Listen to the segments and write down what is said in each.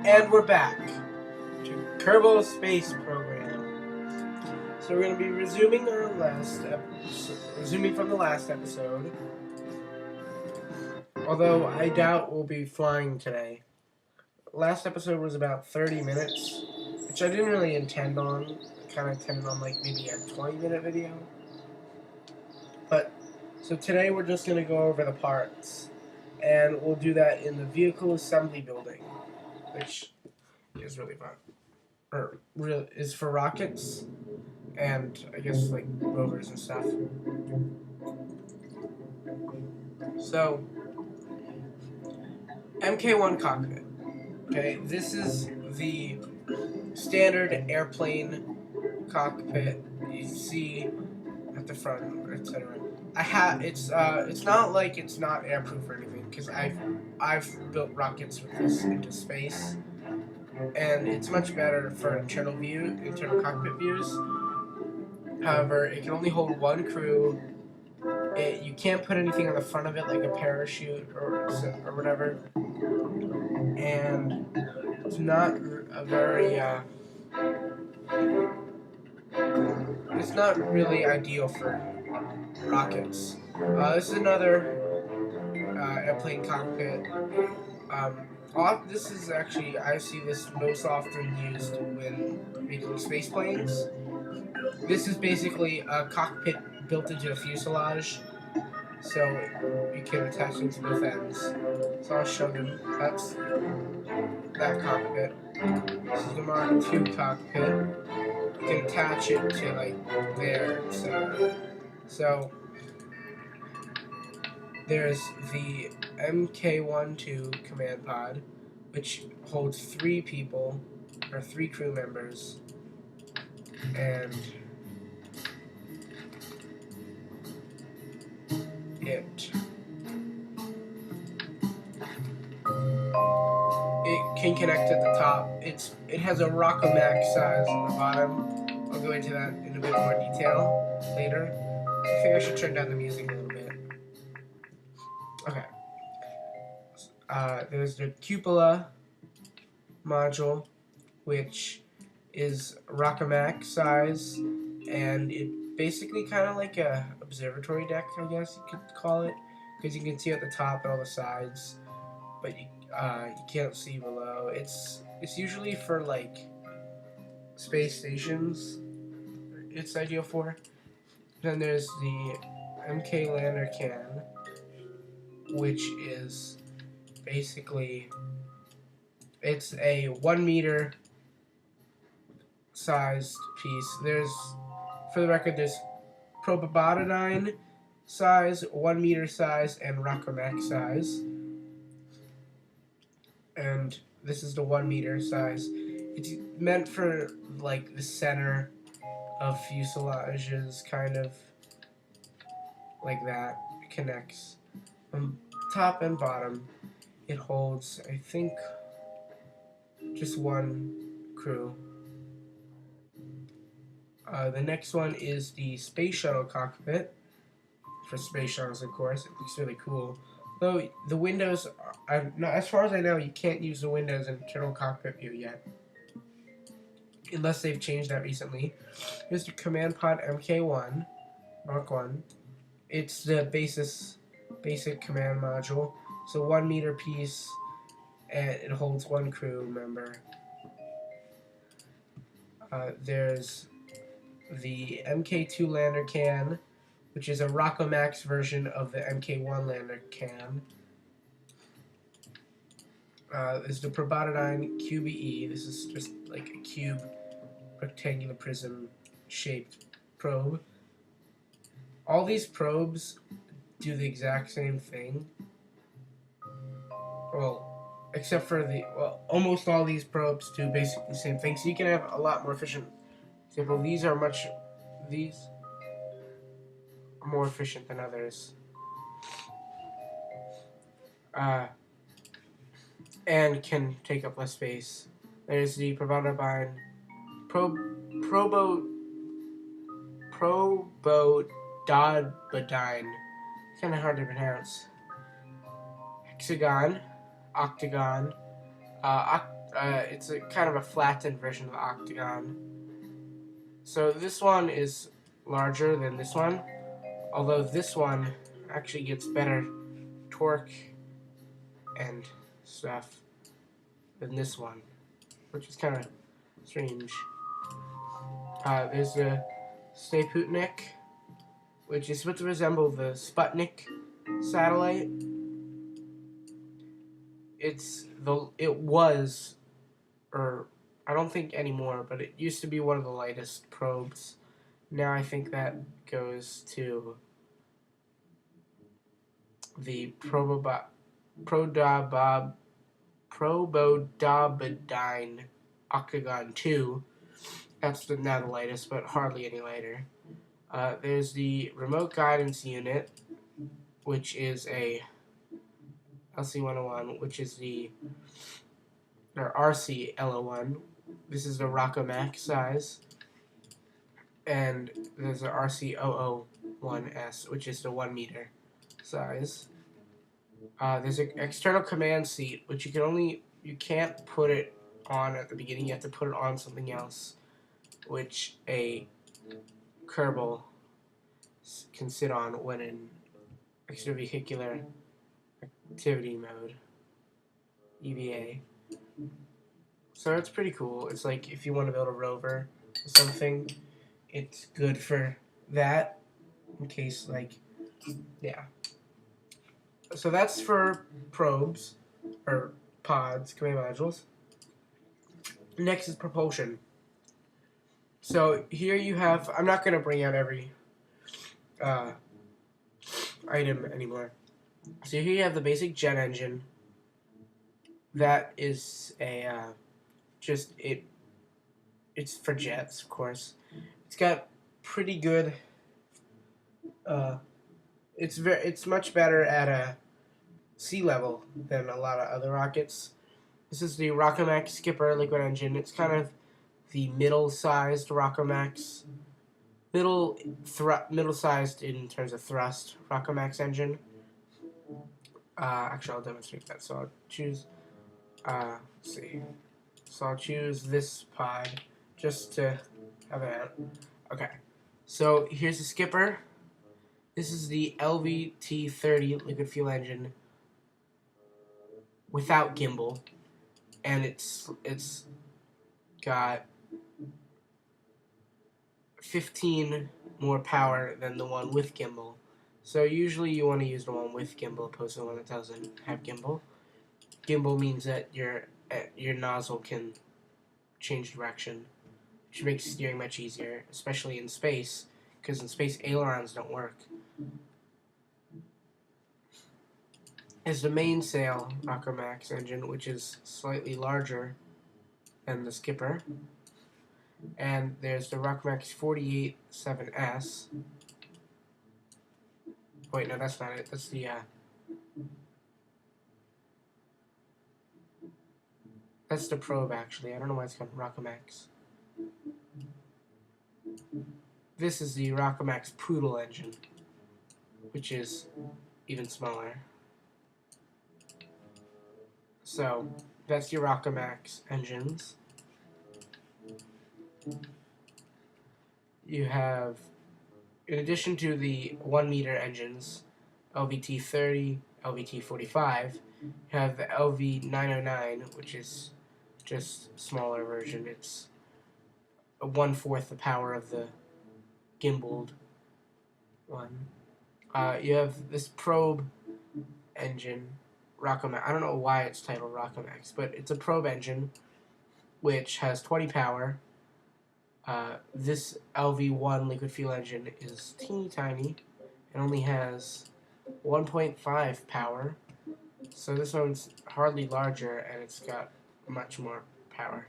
And we're back to Kerbal Space Program. So we're going to be resuming from the last episode. Although I doubt we'll be flying today. Last episode was about 30 minutes, which I didn't really intend on. I kind of intended on like maybe a 20-minute video. So today we're just going to go over the parts. And we'll do that in the vehicle assembly building, which is really fun. Is for rockets and I guess like rovers and stuff. So MK1 cockpit. Okay, this is the standard airplane cockpit you see at the front, etc. It's not like it's not airproof or anything, because I've built rockets with this into space, and it's much better for internal cockpit views. However, it can only hold one crew. You can't put anything on the front of it, like a parachute or whatever. And it's not a very it's not really ideal for rockets. This is another airplane cockpit. This is actually, I see this most often used when making space planes. This is basically a cockpit built into the fuselage, so you can attach them to both ends. So I'll show them. That's that cockpit. This is the Mark II cockpit. You can attach it to like there, etc. So there's the MK12 command pod, which holds 3 people, or 3 crew members, and it can connect at the top. It has a Rockomac size at the bottom. I'll go into that in a bit more detail later. I think I should turn down the music a little bit. Okay. There's the cupola module, which is Rockomac size, and it basically kind of like a observatory deck, I guess you could call it, because you can see at the top and all the sides, but you can't see below. It's usually for like space stations. It's ideal for. Then there's the MK lander can, which is basically, it's a 1 meter sized piece. There's, for the record, there's Iodyne size, 1 meter size, and Rockomac size. And this is the 1 meter size. It's meant for like the center of fuselages, kind of like that. It connects from top and bottom. It holds, I think, just 1 crew. The next one is the space shuttle cockpit. For space shuttles, of course. It looks really cool. Though the windows, as far as I know, you can't use the windows in internal cockpit view yet, unless they've changed that recently. Here's the command pod MK1, Mark 1. It's the basic command module. So 1 meter piece, and it holds 1 crew member. There's the MK2 lander can, which is a Rockomax version of the MK1 lander can. There's the Iodyne QBE. This is just like a cube, rectangular prism shaped probe. All these probes do the exact same thing. Well, except for almost all these probes do basically the same thing. So you can have a lot more efficient. For example, these are more efficient than others. And can take up less space. There's the Iodyne Probododine. Kind of hard to pronounce. Hexagon, octagon, It's a kind of a flattened version of the octagon. So this one is larger than this one, although this one actually gets better torque and stuff than this one, which is kind of strange. There's the Sputnik, which is supposed to resemble the Sputnik satellite. It was, or I don't think anymore, but it used to be one of the lightest probes. Now I think that goes to the Probodidyne Octagon 2. That's now the lightest, but hardly any lighter. There's the Remote Guidance Unit, which is a LC-101, which is or RC-LO1. This is the Rockomac size. And there's the RC-001S, which is the 1 meter size. There's an external command seat, which you can't put it on at the beginning. You have to put it on something else, which a Kerbal can sit on when in extravehicular activity mode, EVA. So it's pretty cool. It's like if you want to build a rover or something, it's good for that. In case, yeah. So that's for probes, or pods, command modules. Next is propulsion. So here you have, I'm not going to bring out every item anymore. So here you have the basic jet engine. That is it's for jets, of course. It's got pretty good, it's much better at sea level than a lot of other rockets. This is the Rockomac Skipper liquid engine. It's kind of the middle-sized Rockomax, middle-sized in terms of thrust Rockomax engine. Actually, I'll demonstrate that. So I'll choose. Let's see. So I'll choose this pod just to have it out. Okay. So here's the skipper. This is the LVT-30 liquid fuel engine without gimbal, and it's got 15 more power than the one with gimbal. So usually you want to use the one with gimbal opposed to the one that doesn't have gimbal. Gimbal means that your nozzle can change direction, which makes steering much easier, especially in space, because in space ailerons don't work. Is the mainsail Rockomax engine, which is slightly larger than the skipper. And there's the Rockomax 48-7S. Wait, no, that's not it. That's the that's the probe, actually. I don't know why it's called Rockomax. This is the Rockomax Poodle engine, which is even smaller. So, that's your Rockomax engines. You have, in addition to the 1 meter engines, LVT-30, LVT-45, you have the LV-909, which is just a smaller version. It's 1/4 the power of the gimbaled one. You have this probe engine, Rockomax. I don't know why it's titled Rockomax, but it's a probe engine which has 20 power. This LV1 liquid fuel engine is teeny tiny and only has 1.5 power. So this one's hardly larger and it's got much more power.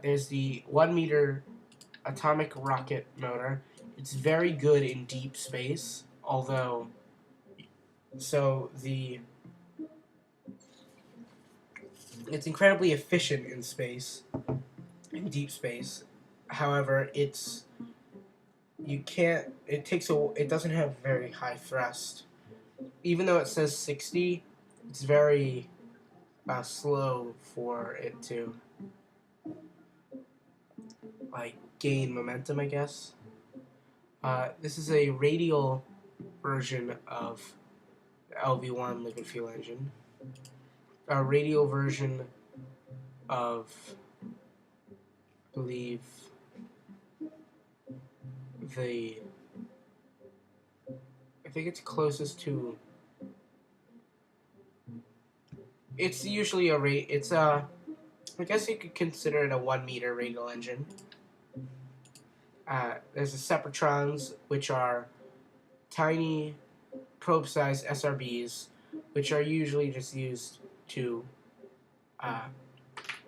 There's the 1 meter atomic rocket motor. It's very good in deep space, although it's incredibly efficient in space, in deep space. However, it doesn't have very high thrust. Even though it says 60, it's very slow for it to like gain momentum, I guess. This is a radial version of the LV1 liquid fuel engine. A radial version of, I believe, I think it's closest to. It's usually it's a. I guess you could consider it a 1 meter radial engine. There's the Separatrons, which are tiny probe-sized SRBs, which are usually just used to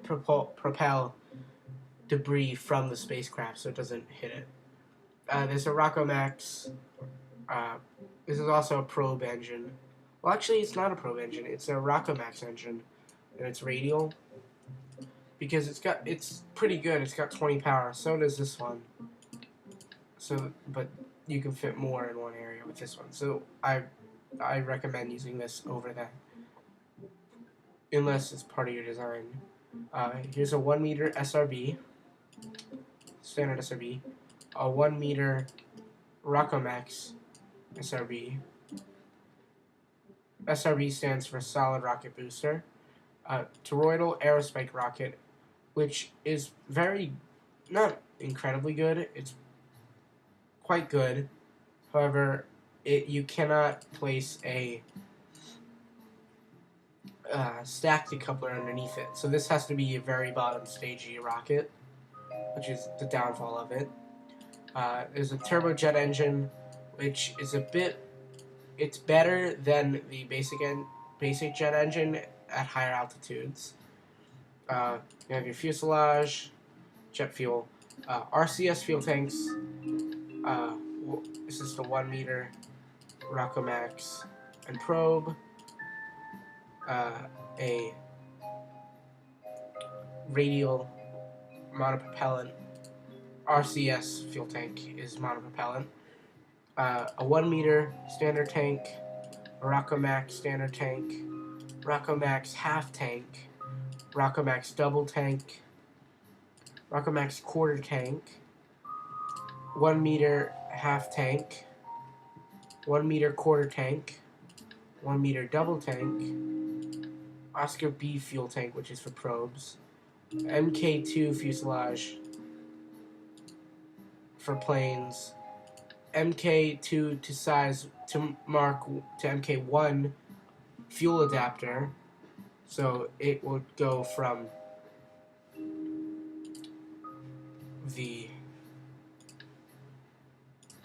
propel debris from the spacecraft so it doesn't hit it. There's a Rockomax. This is also a probe engine. Well, actually, it's not a probe engine. It's a Rockomax engine, and it's radial because it's pretty good. It's got 20 power. So does this one. So, but you can fit more in one area with this one. So I recommend using this over that, unless it's part of your design. Here's a 1 meter SRB, standard SRB, a 1 meter Rockomax SRB. SRB stands for Solid Rocket Booster. Toroidal aerospike rocket, which is not incredibly good. It's quite good. However, you cannot place a stack decoupler underneath it. So this has to be a very bottom stagey rocket, which is the downfall of it. There's a turbojet engine, which is it's better than the basic jet engine at higher altitudes. You have your fuselage, jet fuel, RCS fuel tanks. This is the 1 meter Rockomax and probe. A radial monopropellant RCS fuel tank is monopropellant. A 1 meter standard tank, a Rockomax standard tank, Rockomax half tank, Rockomax double tank, Rockomax quarter tank, 1 meter half tank, 1 meter quarter tank, 1 meter double tank, Oscar B fuel tank, which is for probes, MK2 fuselage for planes, MK2 to size to MK1 fuel adapter, so it would go from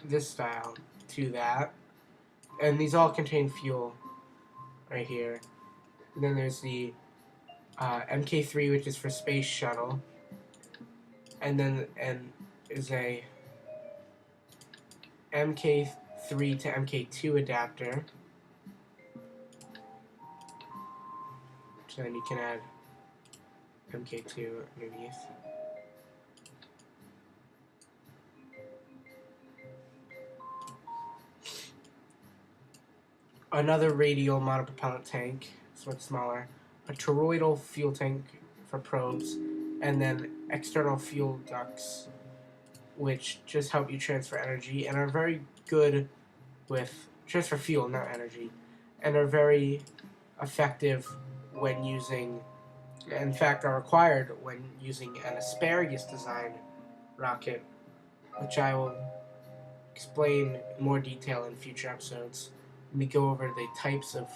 this style to that, and these all contain fuel right here. And then there's the MK3, which is for space shuttle, and is a MK3 to MK2 adapter. So then you can add MK2 underneath. Another radial monopropellant tank, so it's smaller. A toroidal fuel tank for probes, and then external fuel ducts, which just help you transfer energy and are very good with transfer fuel, not energy, and are very effective when using, in fact, are required when using an asparagus design rocket, which I will explain in more detail in future episodes when we go over the types of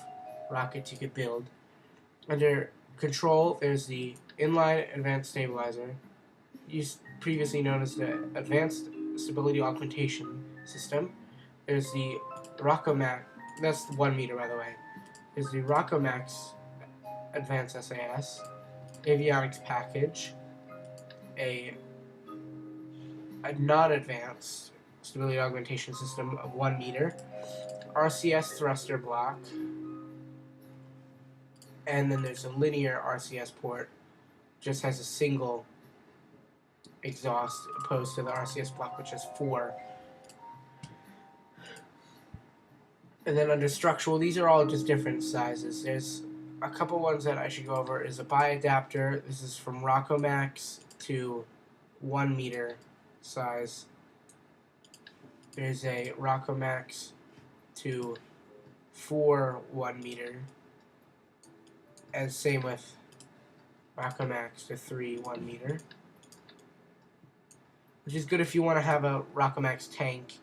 rockets you could build. Under control, there's the inline advanced stabilizer, previously known as the advanced stability augmentation system. There's the Rockomax, that's 1 meter by the way. There's the Rockomax advanced SAS, avionics package, a non-advanced stability augmentation system of 1 meter, RCS thruster block, and then there's a linear RCS port, just has a single exhaust opposed to the RCS block, which has 4. And then under structural, these are all just different sizes. There's a couple ones that I should go over is a bi adapter. This is from Rockomax to 1 meter size. There's a Rockomax to 4 1 meter, and same with Rockomax to 3 1 meter, which is good if you want to have a Rockomax tank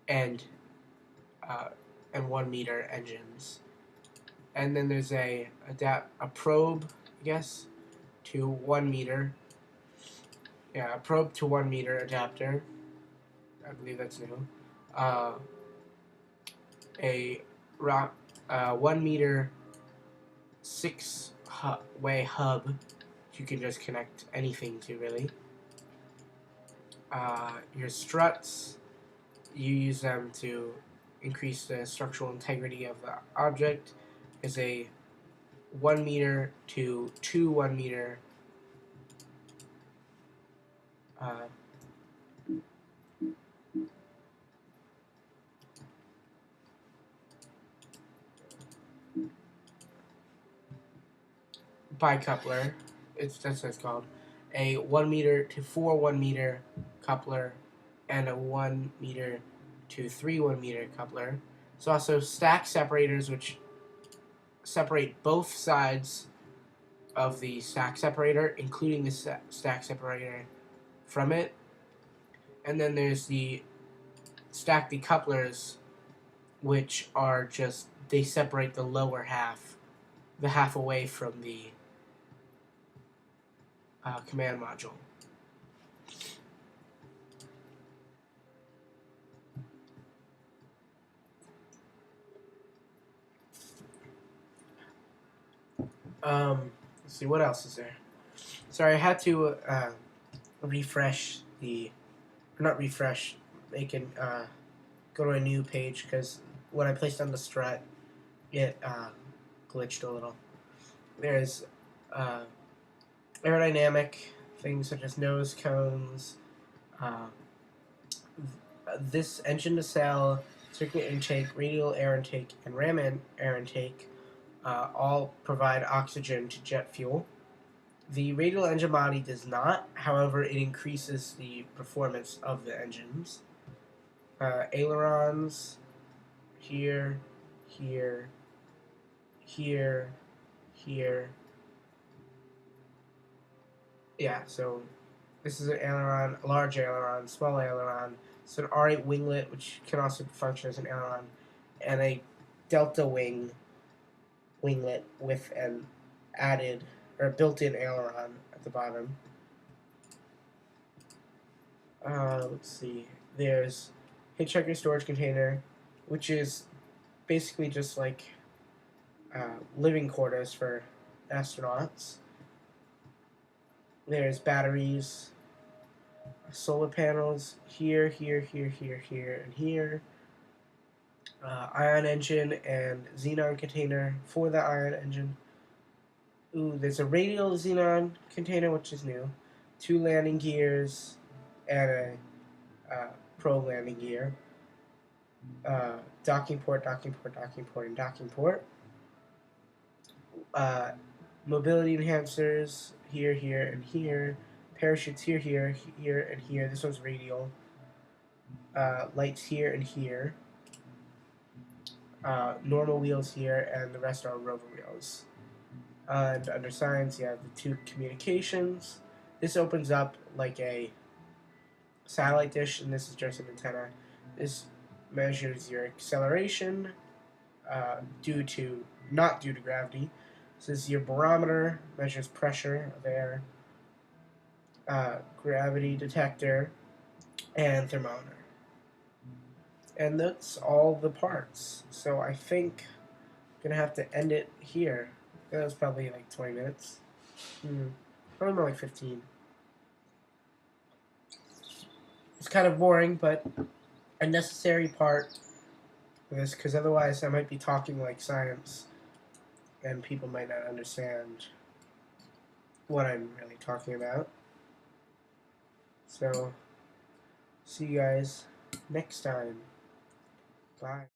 and 1 meter engines. And then there's a probe, I guess, to 1 meter. Yeah, a probe to 1 meter adapter. I believe that's new. A 1 meter 6-way hub. You can just connect anything to, really. Your struts, you use them to increase the structural integrity of the object. Is a 1 meter to 2 1 meter bicoupler. That's what it's called. A 1 meter to 4 1 meter coupler, and a 1 meter to 3 1 meter coupler. There's also stack separators, which separate both sides of the stack separator, including the stack separator from it. And then there's the stack decouplers, which are just, they separate the lower half, the half away from the command module. Let's see, what else is there? Sorry, I had to refresh the, or not refresh, make it go to a new page, because when I placed on the strut, it glitched a little. There's aerodynamic things such as nose cones, this engine nacelle, circular intake, radial air intake, and ram air intake all provide oxygen to jet fuel. The radial engine body does not, however, it increases the performance of the engines. Ailerons, here, here, here, here. Yeah, so this is an aileron, a large aileron, small aileron. It's an R8 winglet, which can also function as an aileron, and a delta winglet with an added or built-in aileron at the bottom. Let's see. There's hitchhiker storage container, which is basically just like living quarters for astronauts. There's batteries, solar panels here, here, here, here, here, and here. Ion engine and xenon container for the ion engine. Ooh, there's a radial xenon container, which is new. 2 landing gears and a probe landing gear. Docking port, docking port, docking port, and docking port. Mobility enhancers here, here, and here. Parachutes here, here, here, and here. This one's radial. Lights here and here. Normal wheels here, and the rest are rover wheels. And under science, you have the 2 communications. This opens up like a satellite dish, and this is just an antenna. This measures your acceleration not due to gravity. This is your barometer, measures pressure of air, gravity detector, and thermometer. And that's all the parts. So I think I'm going to have to end it here. That was probably like 20 minutes. Probably more like 15. It's kind of boring, but a necessary part of this, because otherwise I might be talking like science, and people might not understand what I'm really talking about. So, see you guys next time. Bye.